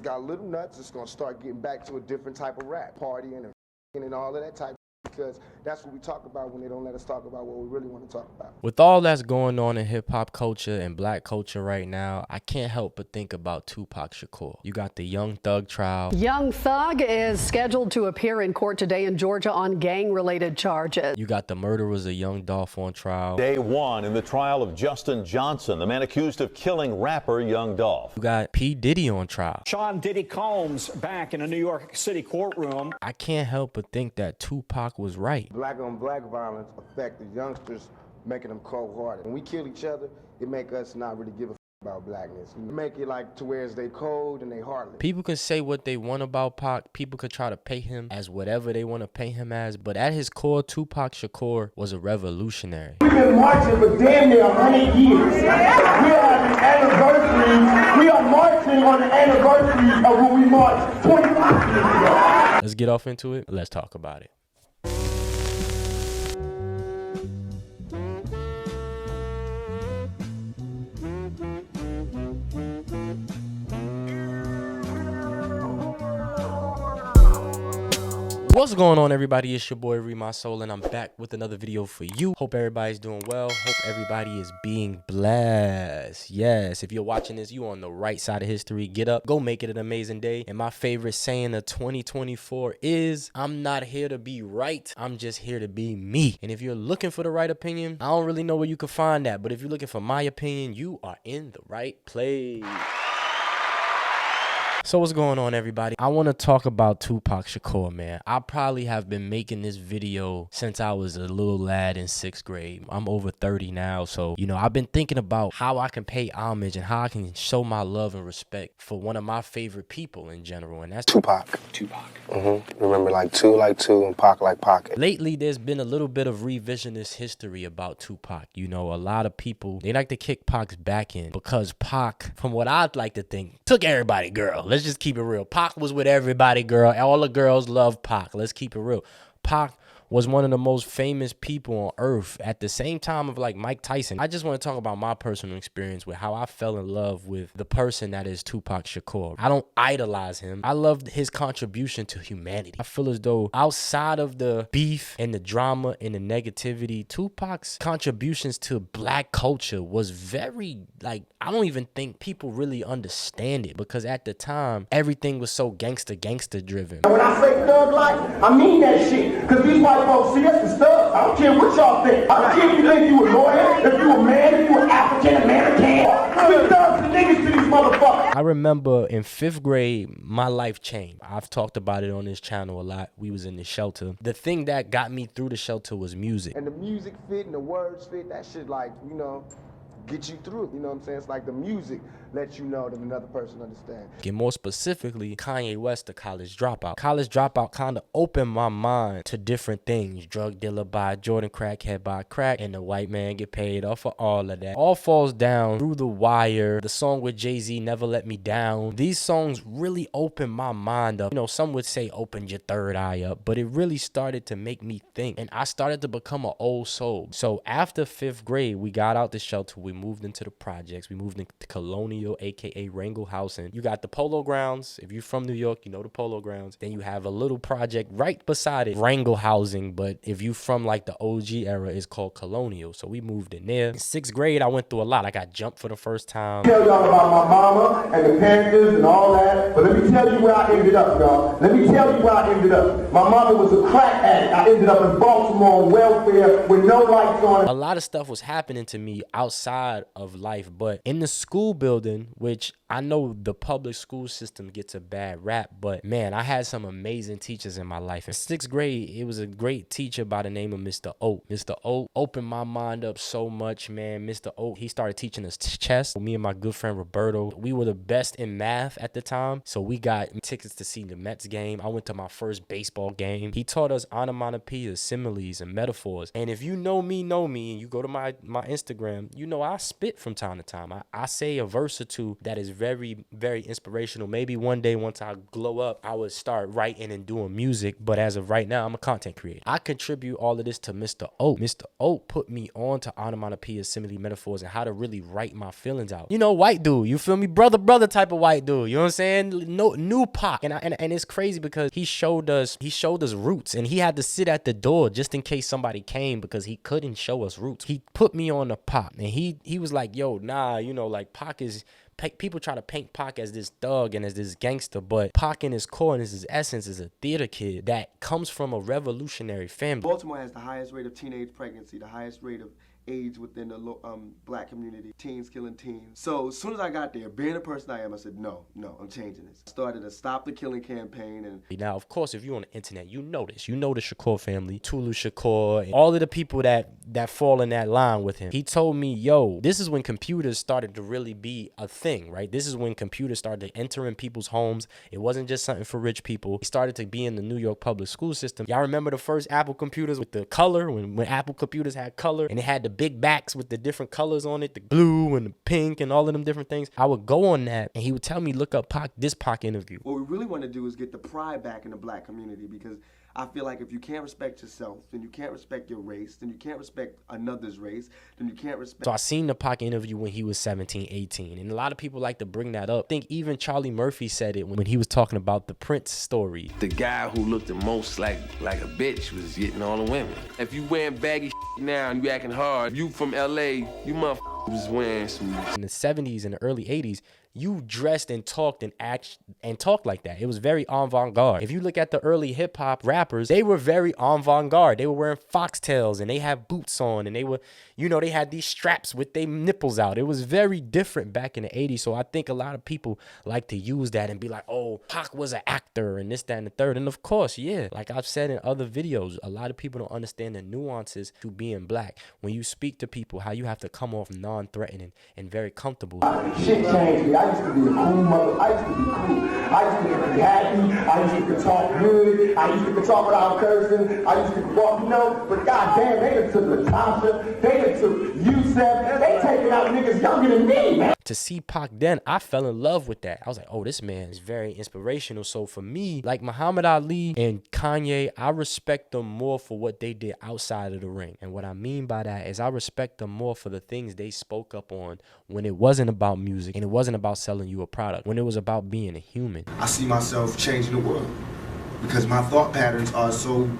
got little nuts, it's gonna start getting back to a different type of rap, partying and all of that type. Because that's what we talk about when they don't let us talk about what we really want to talk about. With all that's going on in hip-hop culture and black culture right now, I can't help but think about Tupac Shakur. You got the Young Thug trial. Young Thug is scheduled to appear in court today in Georgia on gang-related charges. You got the murderers of Young Dolph on trial. Day one in the trial of Justin Johnson, the man accused of killing rapper Young Dolph. You got P. Diddy on trial. Sean Diddy Combs back in a New York City courtroom. I can't help but think that Tupac was right. Black on black violence affect the youngsters, making them cold-hearted. When we kill each other, it make us not really give a about blackness. You make it like to where they cold and they heartless. People can say what they want about Pac. People could try to pay him as whatever they want to pay him as. But at his core, Tupac Shakur was a revolutionary. We've been marching for damn near 100 years. We are on the anniversary. We are marching on the anniversary of when we marched 25 years ago. Let's get off into it. Let's talk about it. What's going on, everybody? It's your boy ReedMySole, and I'm back with another video for you. Hope everybody's doing well. Hope everybody is being blessed. Yes, if you're watching this, you on the right side of history. Get up, go make it an amazing day. And my favorite saying of 2024 is, I'm not here to be right, I'm just here to be me. And if you're looking for the right opinion, I don't really know where you can find that, but if you're looking for my opinion, you are in the right place. So what's going on, everybody? I want to talk about Tupac Shakur, man. I probably have been making this video since I was a little lad in 6th grade. I'm over 30 now, so, you know, I've been thinking about how I can pay homage and how I can show my love and respect for one of my favorite people in general, and that's Tupac. Remember, like two, and Pac like pocket. Lately, there's been a little bit of revisionist history about Tupac. You know, a lot of people, they like to kick Pac's back in because Pac, from what I'd like to think, took everybody, girl. Let's just keep it real. Pac was with everybody, girl. All the girls love Pac. Let's keep it real. Pac was one of the most famous people on earth at the same time of like Mike Tyson. I just want to talk about my personal experience with how I fell in love with the person that is Tupac Shakur. I don't idolize him. I loved his contribution to humanity. I feel as though outside of the beef and the drama and the negativity, Tupac's contributions to black culture was very, like, I don't even think people really understand it because at the time, everything was so gangster driven. When I say thug life, I mean that shit. Because these white folks see us as thugs. I don't care what y'all think. I don't care if you think you a lawyer, if you a man, if you an African American. We thugs and niggas to these motherfuckers. I remember in 5th grade, my life changed. I've talked about it on this channel a lot. We was in the shelter. The thing that got me through the shelter was music. And the music fit and the words fit, that shit like, you know, get you through. You know what I'm saying? It's like the music lets you know that another person understands. And more specifically, Kanye West, The College Dropout. College Dropout kind of opened my mind to different things. Drug dealer by Jordan, crackhead by crack, and the white man get paid off for all of that. All Falls Down, Through the Wire, the song with Jay-Z, Never Let Me Down. These songs really opened my mind up. You know, some would say open your third eye up, but it really started to make me think. And I started to become an old soul. So after 5th grade, we got out the shelter. We moved into the projects. We moved into Colonial, aka Wrangell Housing. You got the Polo Grounds. If you're from New York, you know the Polo Grounds. Then you have a little project right beside it, Wrangell Housing. But if you from like the OG era, it's called Colonial. So we moved in there. In 6th grade, I went through a lot. I got jumped for the first time. Tell y'all about my mama and the Panthers and all that. But let me tell you where I ended up, y'all. Let me tell you where I ended up. My mama was a crack addict. I ended up in Baltimore on welfare with no lights on. A lot of stuff was happening to me outside of life, but in the school building, which I know the public school system gets a bad rap, but man, I had some amazing teachers in my life. In 6th grade, it was a great teacher by the name of Mr. Oat. Mr. Oat opened my mind up so much, man. Mr. Oat, he started teaching us chess. Me and my good friend Roberto, we were the best in math at the time, so we got tickets to see the Mets game. I went to my first baseball game. He taught us onomatopoeias, similes, and metaphors. And if you know me, and you go to my Instagram, you know I spit from time to time. I say a verse or two that is very, very inspirational. Maybe one day, once I glow up, I would start writing and doing music. But as of right now, I'm a content creator. I contribute all of this to Mr. O. Mr. O put me on to onomatopoeia, simile, metaphors, and how to really write my feelings out. You know, white dude, you feel me? Brother type of white dude. You know what I'm saying? No, new Pac. And it's crazy because he showed us roots, and he had to sit at the door just in case somebody came because he couldn't show us roots. He put me on the Pac, and he was like, yo, nah, you know, like Pac is, people try to paint Pac as this thug and as this gangster, but Pac in his core and his essence is a theater kid that comes from a revolutionary family. Baltimore has the highest rate of teenage pregnancy, the highest rate of AIDS within the black community, teens killing teens. So as soon as I got there, being the person I am, I said, no, I'm changing this. I started a Stop the Killing campaign. And now, of course, if you're on the internet, you know this. You know the Shakur family, Tulu Shakur, and all of the people that fall in that line with him. He told me, yo, this is when computers started to really be a thing, right? This is when computers started to enter in people's homes. It wasn't just something for rich people. It started to be in the New York public school system. Y'all remember the first Apple computers with the color, when Apple computers had color, and it had the big backs with the different colors on it, the blue and the pink and all of them different things. I would go on that, and he would tell me, look up this Pac interview. What we really want to do is get the pride back in the black community, because I feel like if you can't respect yourself, then you can't respect your race, then you can't respect another's race, then you can't respect... So I seen the Pac interview when he was 17, 18, and a lot of people like to bring that up. I think even Charlie Murphy said it when he was talking about the Prince story. The guy who looked the most like a bitch was getting all the women. If you wearing baggy now and you acting hard, you from LA, you motherfuckers was wearing some... In the 70s and the early 80s, you dressed and talked and talked like that. It was very avant-garde. If you look at the early hip-hop rappers, they were very avant-garde. They were wearing foxtails, and they had boots on, and they were, you know, they had these straps with their nipples out. It was very different back in the 80s. So I think a lot of people like to use that and be like, oh, Pac was an actor and this, that, and the third. And of course, yeah, like I've said in other videos, a lot of people don't understand the nuances to being black. When you speak to people, how you have to come off non-threatening and very comfortable. Shit changed me. I used to be a cool mother. I used to be cool. I used to be happy. I used to talk good. I used to talk without cursing. I used to walk, you know. But goddamn, they done took Latasha. They done took Yusef. They taking out niggas younger than me, man. To see Pac then, I fell in love with that. I was like, oh, this man is very inspirational. So for me, like Muhammad Ali and Kanye, I respect them more for what they did outside of the ring. And what I mean by that is I respect them more for the things they spoke up on when it wasn't about music and it wasn't about selling you a product, when it was about being a human. I see myself changing the world because my thought patterns are so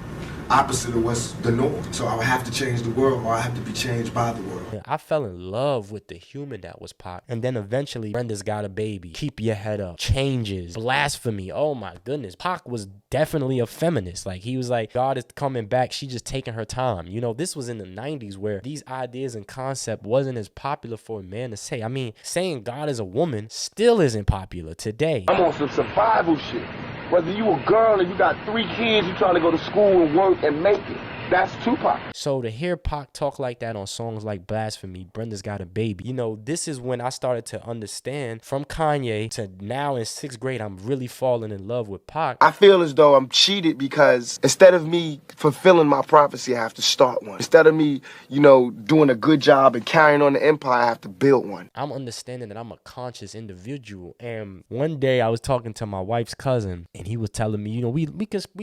opposite of what's the norm. So I would have to change the world, or I have to be changed by the world. I fell in love with the human that was Pac. And then eventually, Brenda's Got a Baby, Keep Your Head Up, Changes, Blasphemy. Oh my goodness. Pac was definitely a feminist. Like, he was like, God is coming back. She just taking her time. You know, this was in the 90s where these ideas and concept wasn't as popular for a man to say. I mean, saying God is a woman still isn't popular today. I'm on some survival shit. Whether you a girl and you got 3 kids, you trying to go to school and work and make it. That's Tupac. So to hear Pac talk like that on songs like Blasphemy, Brenda's Got a Baby, you know, this is when I started to understand from Kanye to now in 6th grade, I'm really falling in love with Pac. I feel as though I'm cheated because instead of me fulfilling my prophecy, I have to start one. Instead of me, you know, doing a good job and carrying on the empire, I have to build one. I'm understanding that I'm a conscious individual. And one day I was talking to my wife's cousin, and he was telling me, you know, we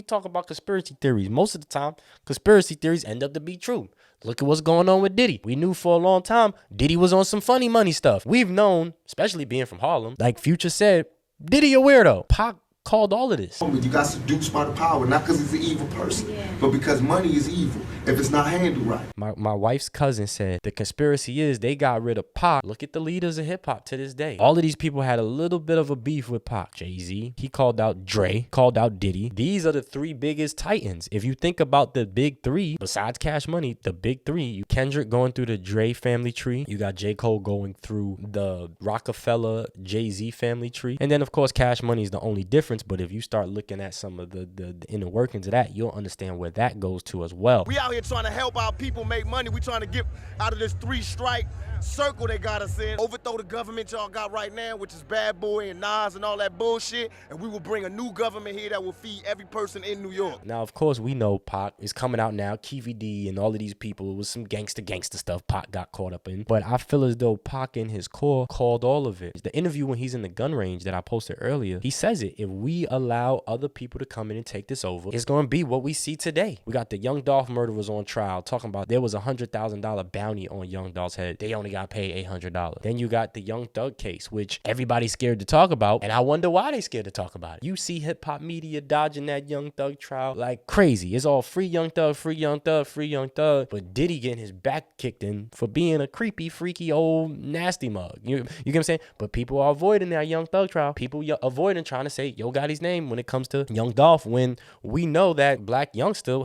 talk about conspiracy theories. Most of the time, conspiracy theories end up to be true. Look at what's going on with Diddy. We knew for a long time Diddy was on some funny money stuff. We've known, especially being from Harlem, like Future said, Diddy a weirdo. Pac called all of this. You got seduced by the power, not because he's an evil person, but because money is evil if it's not handled right. My wife's cousin said the conspiracy is they got rid of Pac. Look at the leaders of hip hop to this day. All of these people had a little bit of a beef with Pac. Jay-Z, he called out Dre, called out Diddy. These are the 3 biggest titans. If you think about the big 3, besides Cash Money, the big 3, Kendrick going through the Dre family tree. You got J. Cole going through the Rockefeller Jay-Z family tree. And then of course Cash Money is the only difference. But if you start looking at some of the inner workings of that, you'll understand where that goes to as well. We out here trying to help our people make money. We trying to get out of this 3-strike circle they got us in. Overthrow the government y'all got right now, which is Bad Boy and Nas and all that bullshit, and we will bring a new government here that will feed every person in New York. Now, of course, we know Pac is coming out now. KVD and all of these people, it was some gangster stuff Pac got caught up in. But I feel as though Pac in his core called all of it. The interview when he's in the gun range that I posted earlier, he says it. If we allow other people to come in and take this over, it's going to be what we see today. We got the Young Dolph murderers on trial talking about there was a $100,000 bounty on Young Dolph's head. They only got paid $800. Then you got the Young Thug case, which everybody's scared to talk about. And I wonder why they scared to talk about it. You see hip hop media dodging that Young Thug trial like crazy. It's all free Young Thug, free Young Thug, free Young Thug. But Diddy getting his back kicked in for being a creepy, freaky, old, nasty mug. You get what I'm saying? But people are avoiding that Young Thug trial. People avoiding trying to say Yo Gotti's name when it comes to Young Dolph, when we know that Black Youngster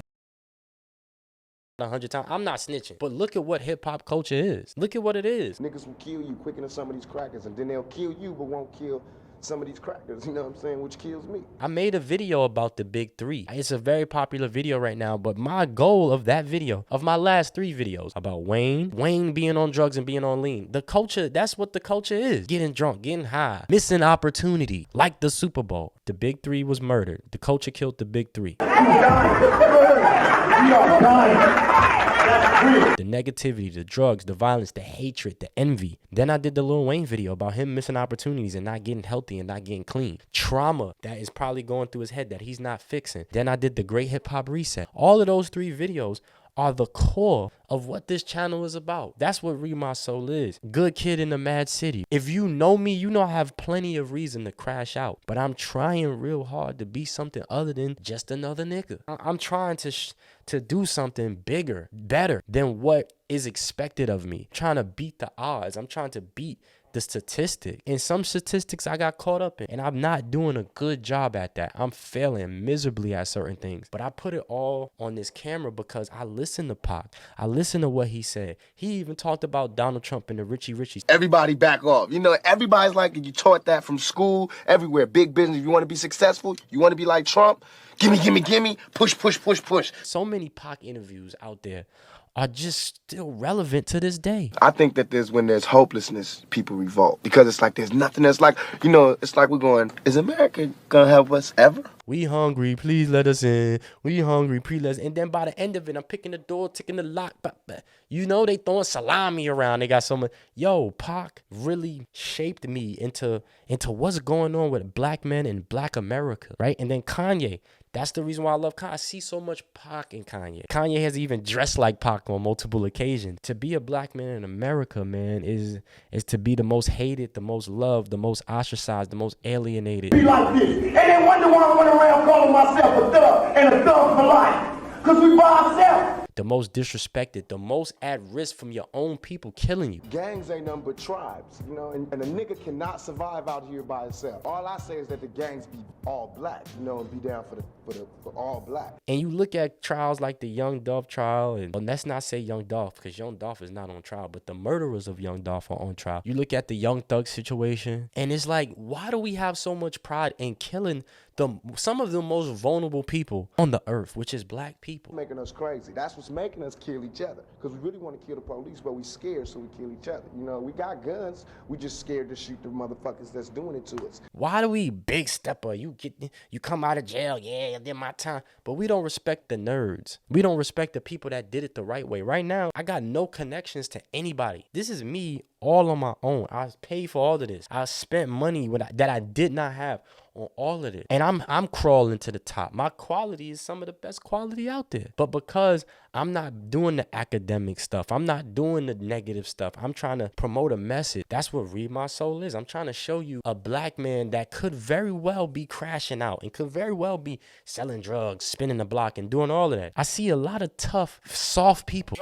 100 times. I'm not snitching, but look at what hip hop culture is. Look at what it is. Niggas will kill you quicker than some of these crackers, and then they'll kill you but won't kill some of these crackers, you know what I'm saying, which kills me. I made a video about the big three. It's a very popular video right now, but my goal of that video, of my last 3 videos, about Wayne being on drugs and being on lean. The culture, that's what the culture is. Getting drunk, getting high, missing opportunity, like the Super Bowl. The big 3 was murdered. The culture killed the big 3. The negativity, the drugs, the violence, the hatred, the envy. Then I did the Lil Wayne video about him missing opportunities and not getting healthy and not getting clean. Trauma that is probably going through his head that he's not fixing. Then I did the Great Hip Hop Reset. All of those 3 videos are the core of what this channel is about. That's what ReedMySole is. Good kid in the mad city. If you know me, you know I have plenty of reason to crash out. But I'm trying real hard to be something other than just another nigga. I'm trying to do something bigger, better than what is expected of me. I'm trying to beat the odds. I'm trying to beat the statistic. And some statistics I got caught up in, and I'm not doing a good job at that. I'm failing miserably at certain things. But I put it all on this camera because I listen to Pac. I listen to what he said. He even talked about Donald Trump and the Richie Richies. Everybody back off. You know, everybody's like, you taught that from school, everywhere. Big business. If you want to be successful, you want to be like Trump, gimme, push. So many Pac interviews out there are just still relevant to this day. I think that when there's hopelessness, people revolt. Because it's like there's nothing else. Like, you know, it's like we're going, is America gonna help us ever? We hungry, please let us in. We hungry, please let us in. And then by the end of it, I'm picking the door, ticking the lock. You know, they throwing salami around. They got so much. Yo, Pac really shaped me into what's going on with black men in black America, right? And then Kanye. That's the reason why I love Kanye. I see so much Pac in Kanye. Kanye has even dressed like Pac on multiple occasions. To be a black man in America, man, is to be the most hated, the most loved, the most ostracized, the most alienated. Be like this. And they wonder why I went around calling myself a thug and a thug for life. Because we by ourselves. The most disrespected, the most at risk from your own people killing you. Gangs ain't nothing but tribes, you know, and a nigga cannot survive out here by himself. All I say is that the gangs be all black, you know, and be down for all black. And you look at trials like the Young Dolph trial, and let's not say Young Dolph, because Young Dolph is not on trial, but the murderers of Young Dolph are on trial. You look at the Young Thug situation, and it's like, why do we have so much pride in killing some of the most vulnerable people on the earth, which is black people? Making us crazy. That's what's making us kill each other. Because we really want to kill the police, but we scared, so we kill each other. You know, we got guns. We just scared to shoot the motherfuckers that's doing it to us. Why do we big stepper? You come out of jail, yeah, I did my time. But we don't respect the nerds. We don't respect the people that did it the right way. Right now, I got no connections to anybody. This is me all on my own. I paid for all of this. I spent money that I did not have on all of it. And I'm crawling to the top. My quality is some of the best quality out there. But because I'm not doing the academic stuff, I'm not doing the negative stuff, I'm trying to promote a message. That's what ReedMySole is. I'm trying to show you a black man that could very well be crashing out and could very well be selling drugs, spinning the block and doing all of that. I see a lot of tough, soft people,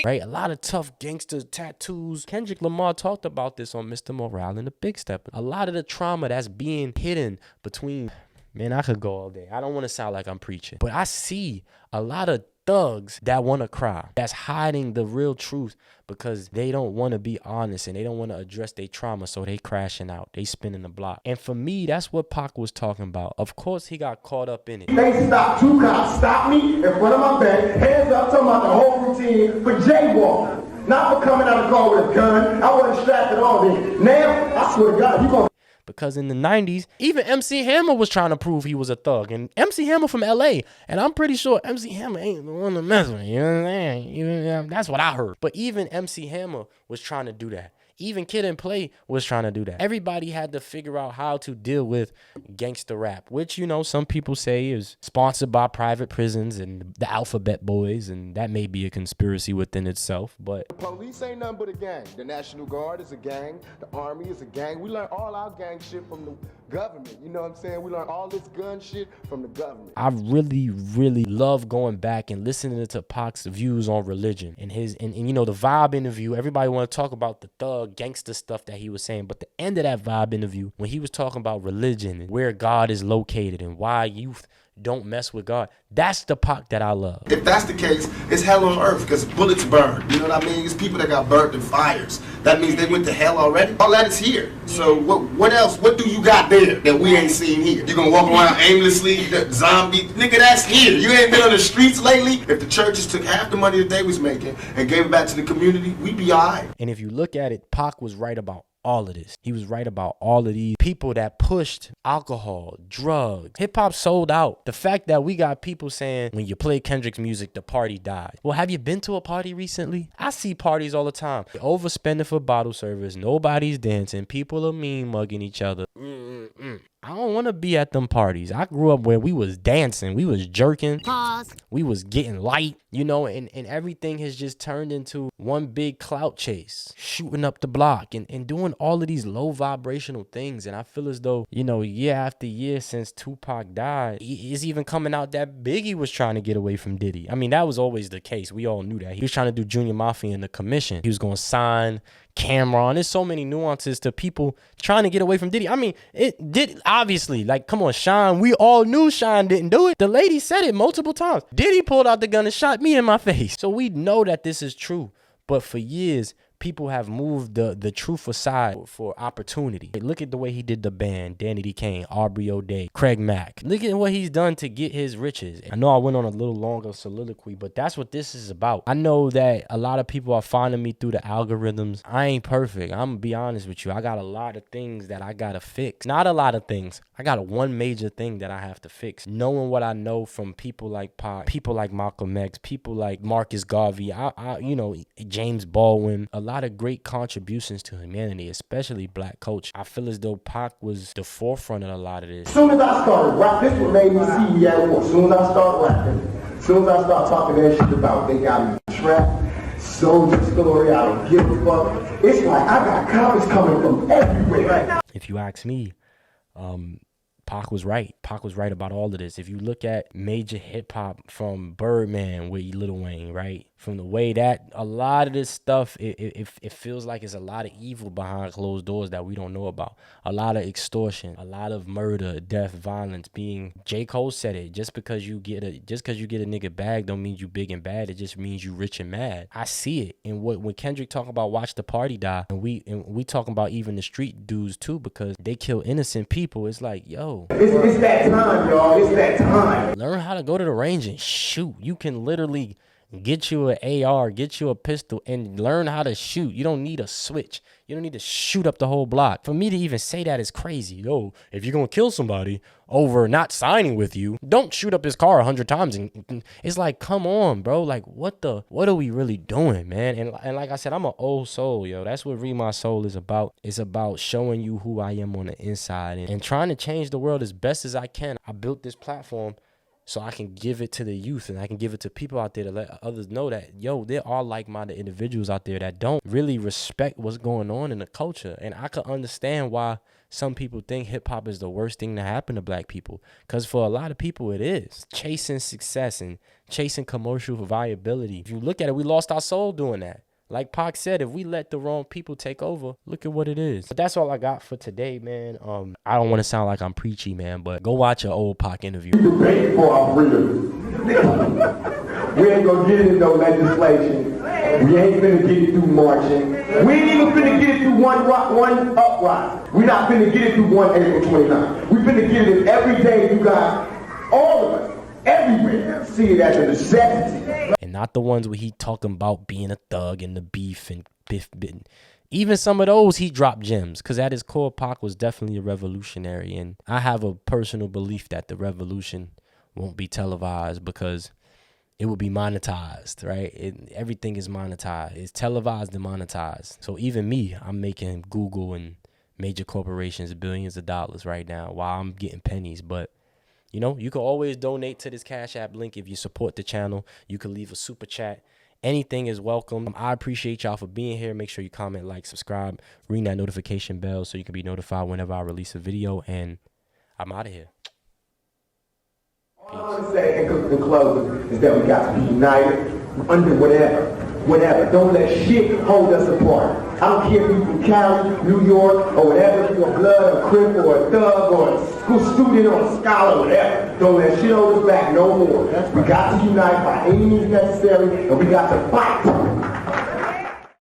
right? A lot of tough gangsters, tattoos. Kendrick Lamar talked about this on Mr. Morale and the Big Stepper. A lot of the trauma that's being hidden between, man, I could go all day. I don't want to sound like I'm preaching, but I see a lot of thugs that want to cry, that's hiding the real truth because they don't want to be honest and they don't want to address their trauma, so they crashing out, they spinning the block. And for me, that's what Pac was talking about. Of course, he got caught up in it. They stopped, 2 cops stopped me in front of my bed, hands up, talking about the whole routine for jaywalking. Not for coming out of the car with a gun. I wasn't strapped at all then. Now, I swear to God, you gonna... Because in the 90s, even MC Hammer was trying to prove he was a thug. And MC Hammer from LA. And I'm pretty sure MC Hammer ain't the one to mess with. You know what I'm saying? That's what I heard. But even MC Hammer was trying to do that. Even Kid and Play was trying to do that. Everybody had to figure out how to deal with gangster rap, which, you know, some people say is sponsored by private prisons and the Alphabet Boys, and that may be a conspiracy within itself, but... The police ain't nothing but a gang. The National Guard is a gang. The Army is a gang. We learn all our gang shit from the government. You know what I'm saying? We learn all this gun shit from the government. I really, really love going back and listening to Pac's views on religion and his, and you know, the Vibe interview. Everybody want to talk about the thug gangster stuff that he was saying, but the end of that Vibe interview, when he was talking about religion and where God is located and why youth don't mess with God, that's the Pac that I love. If that's the case, it's hell on earth because bullets burn. You know what I mean? It's people that got burnt in fires. That means they went to hell already. All that is here. So what else? What do you got there that we ain't seen here? You gonna walk around aimlessly, the zombie? Nigga, that's here. You ain't been on the streets lately? If the churches took half the money that they was making and gave it back to the community, we'd be all right. And if you look at it, Pac was right about all of this. He was right about all of these people that pushed alcohol, drugs. Hip hop sold out. The fact that we got people saying when you play Kendrick's music, the party died. Well, have you been to a party recently? I see parties all the time. You're overspending for bottle service. Nobody's dancing. People are mean mugging each other. I don't want to be at them parties. I grew up where we was dancing, we was jerking, we was getting light, you know, and everything has just turned into one big clout chase, shooting up the block and doing all of these low vibrational things. And I feel as though, you know, year after year since Tupac died, it's even coming out that Biggie was trying to get away from Diddy. I mean, that was always the case. We all knew that. He was trying to do Junior Mafia in the commission. He was going to sign Cameron. There's so many nuances to people trying to get away from Diddy. I mean, it did, obviously, like, come on, Sean. We all knew Sean didn't do it. The lady said it multiple times. Diddy pulled out the gun and shot me in my face. So we know that this is true. But for years, people have moved the truth aside for opportunity. Look at the way he did the band, Danny D. Kane, Aubrey O'Day, Craig Mack. Look at what he's done to get his riches. I know I went on a little longer soliloquy, but that's what this is about. I know that a lot of people are finding me through the algorithms. I ain't perfect. I'm gonna be honest with you. I got a lot of things that I gotta fix. Not a lot of things. I got one major thing that I have to fix. Knowing what I know from people like Pac, people like Malcolm X, people like Marcus Garvey, you know, James Baldwin, a lot of great contributions to humanity, especially black culture. I feel as though Pac was the forefront of a lot of this. As soon as I started rapping, this what made me see me at war. As soon as I started rapping, as soon as I started talking that shit about they got me trapped, soldier story, I don't give a fuck. It's like I got comments coming from everywhere. If you ask me, Pac was right. Pac was right about all of this. If you look at major hip hop from Birdman with Lil Wayne, right? From the way that a lot of this stuff, it feels like it's a lot of evil behind closed doors that we don't know about. A lot of extortion, a lot of murder, death, violence. J. Cole said it. Just because you get a nigga bag don't mean you big and bad. It just means you rich and mad. I see it. And when Kendrick talk about watch the party die, and we talking about even the street dudes too, because they kill innocent people. It's like, yo, it's that time, y'all. It's that time. Learn how to go to the range and shoot. You can literally get you an AR, get you a pistol, and learn how to shoot. You don't need a switch. You don't need to shoot up the whole block. For me to even say that is crazy. Yo, if you're going to kill somebody over not signing with you, don't shoot up his car 100 times. And it's like, come on, bro. Like, what are we really doing, man? And like I said, I'm an old soul, yo. That's what ReedMySole is about. It's about showing you who I am on the inside and trying to change the world as best as I can. I built this platform so I can give it to the youth and I can give it to people out there to let others know that, yo, there are like-minded individuals out there that don't really respect what's going on in the culture. And I can understand why some people think hip-hop is the worst thing to happen to black people. Because for a lot of people, it is. Chasing success and chasing commercial viability. If you look at it, we lost our soul doing that. Like Pac said, if we let the wrong people take over, look at what it is. But that's all I got for today, man. I don't want to sound like I'm preachy, man, but go watch an old Pac interview. We debate for our freedom. We ain't gonna get into no legislation. We ain't finna get it through marching. We ain't even finna get it through one uprising. We not finna get it through one April 29th. We finna get it every day. You guys, all of us, everywhere, see it as a necessity. And Not the ones where he talking about being a thug and the beef and biff. Even some of those, he dropped gems. Because at his core, Pac was definitely a revolutionary. And I have a personal belief that the revolution won't be televised because it will be monetized, right? Everything is monetized. It's televised and monetized. So even me, I'm making Google and major corporations billions of dollars right now while I'm getting pennies. But, you know, you can always donate to this Cash App link if you support the channel. You can leave a super chat. Anything is welcome. I appreciate y'all for being here. Make sure you comment, like, subscribe, ring that notification bell so you can be notified whenever I release a video. And I'm out of here. All I want to say in closing is that we got to be united under whatever. Don't let shit hold us apart. I don't care if you're from Cali, New York, or whatever, if you're a blood, a crip, or a thug, or a school student, or a scholar, whatever. Don't let shit hold us back no more. We got to unite by any means necessary, and we got to fight.